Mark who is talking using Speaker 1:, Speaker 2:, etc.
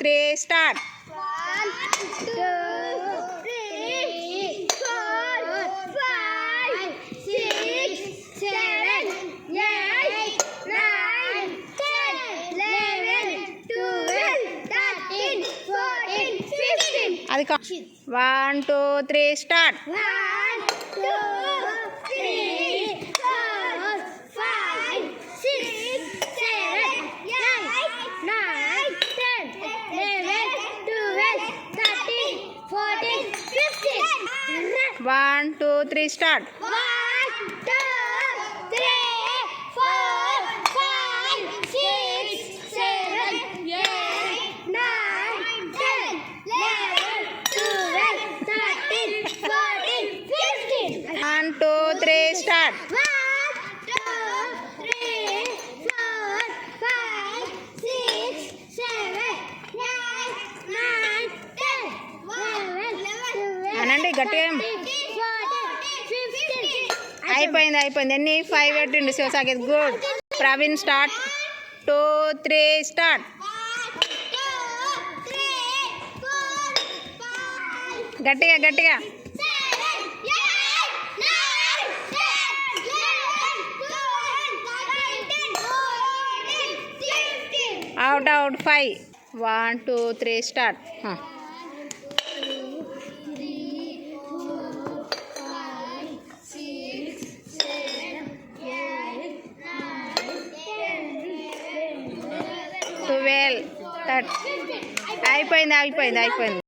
Speaker 1: 3 start.
Speaker 2: 1 2 3 4 5 6 7 8 9 10 11 12 13 14 15.
Speaker 1: అది 1 2 3 start.
Speaker 2: 1 2 3 4 5 6 7 8 9 10 11 12 13 14 15.
Speaker 1: 1 2 3 start.
Speaker 2: 1 2 3 4 5 6 7 8 9 10 11 12 13 14 15.
Speaker 1: 1 2 3 start.
Speaker 2: 1 2 3 4 5 6 7 8 9 10 11
Speaker 1: అనండి గట్టిగా.
Speaker 2: 15.
Speaker 1: అయిపోయింది ఎన్ని 5 పెట్టండి శివసాకేత్. గుడ్. ప్రవీణ్ స్టార్ట్. 2 3 స్టార్ట్.
Speaker 2: 1 2 3 4 5
Speaker 1: గట్టిగా
Speaker 2: 7 8 9 10 11 12 13 14 15.
Speaker 1: అవుట్ 5. 1 2 3 స్టార్ట్. 12 అయిపోయింది.